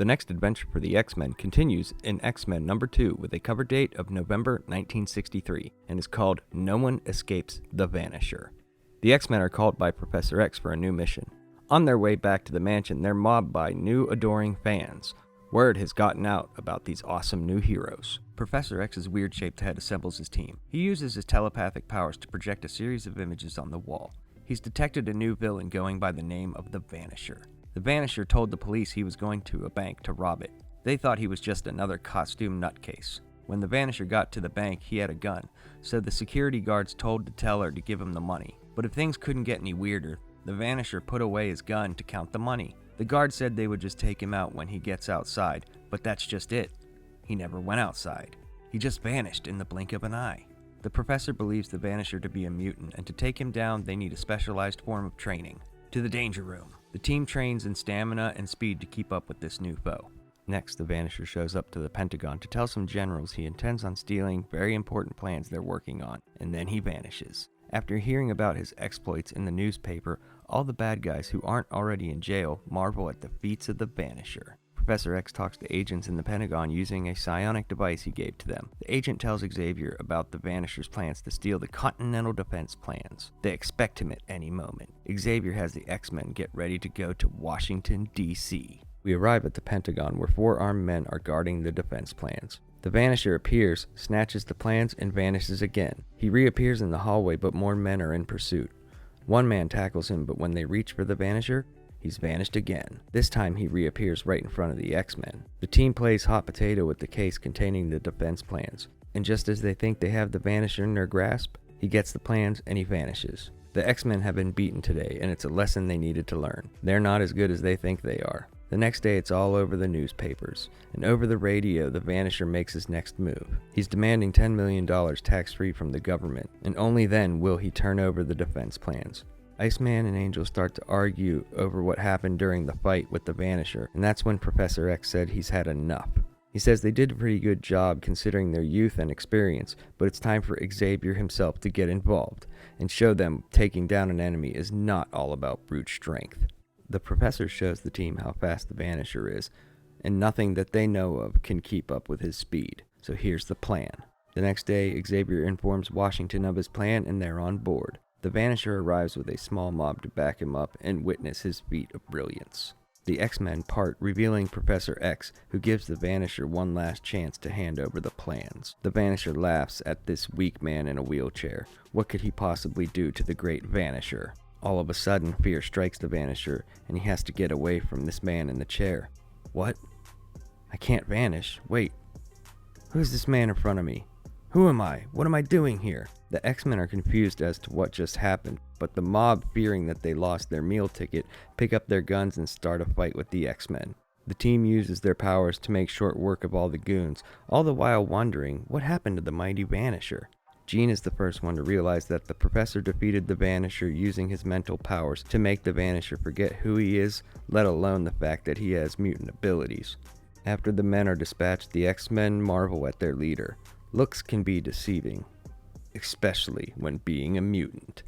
The next adventure for the X-Men continues in X-Men number 2 with a cover date of November 1963 and is called No One Escapes the Vanisher. The X-Men are called by Professor X for a new mission. On their way back to the mansion, they're mobbed by new adoring fans. Word has gotten out about these awesome new heroes. Professor X's weird-shaped head assembles his team. He uses his telepathic powers to project a series of images on the wall. He's detected a new villain going by the name of the Vanisher. The Vanisher told the police he was going to a bank to rob it. They thought he was just another costume nutcase. When the Vanisher got to the bank, he had a gun, so the security guards told the teller to give him the money. But if things couldn't get any weirder, the Vanisher put away his gun to count the money. The guard said they would just take him out when he gets outside, but that's just it. He never went outside. He just vanished in the blink of an eye. The professor believes the Vanisher to be a mutant, and to take him down, they need a specialized form of training. To the danger room. The team trains in stamina and speed to keep up with this new foe. Next, the Vanisher shows up to the Pentagon to tell some generals he intends on stealing very important plans they're working on, and then he vanishes. After hearing about his exploits in the newspaper, all the bad guys who aren't already in jail marvel at the feats of the Vanisher. Professor X talks to agents in the Pentagon using a psionic device he gave to them. The agent tells Xavier about the Vanisher's plans to steal the Continental Defense plans. They expect him at any moment. Xavier has the X-Men get ready to go to Washington, D.C. We arrive at the Pentagon where 4 armed men are guarding the defense plans. The Vanisher appears, snatches the plans, and vanishes again. He reappears in the hallway, but more men are in pursuit. One man tackles him, but when they reach for the Vanisher, he's vanished again. This time he reappears right in front of the X-Men. The team plays hot potato with the case containing the defense plans, and just as they think they have the Vanisher in their grasp, he gets the plans and he vanishes. The X-Men have been beaten today, and it's a lesson they needed to learn. They're not as good as they think they are. The next day it's all over the newspapers, and over the radio the Vanisher makes his next move. He's demanding $10 million tax-free from the government, and only then will he turn over the defense plans. Iceman and Angel start to argue over what happened during the fight with the Vanisher, and that's when Professor X said he's had enough. He says they did a pretty good job considering their youth and experience, but it's time for Xavier himself to get involved and show them taking down an enemy is not all about brute strength. The professor shows the team how fast the Vanisher is, and nothing that they know of can keep up with his speed. So here's the plan. The next day, Xavier informs Washington of his plan, and they're on board. The Vanisher arrives with a small mob to back him up and witness his feat of brilliance. The X-Men part, revealing Professor X, who gives the Vanisher one last chance to hand over the plans. The Vanisher laughs at this weak man in a wheelchair. What could he possibly do to the great Vanisher? All of a sudden, fear strikes the Vanisher, and he has to get away from this man in the chair. What? I can't vanish. Wait. Who's this man in front of me? Who am I? What am I doing here? The X-Men are confused as to what just happened, but the mob, fearing that they lost their meal ticket, pick up their guns and start a fight with the X-Men. The team uses their powers to make short work of all the goons, all the while wondering what happened to the mighty Vanisher. Jean is the first one to realize that the professor defeated the Vanisher using his mental powers to make the Vanisher forget who he is, let alone the fact that he has mutant abilities. After the men are dispatched, the X-Men marvel at their leader. Looks can be deceiving, especially when being a mutant.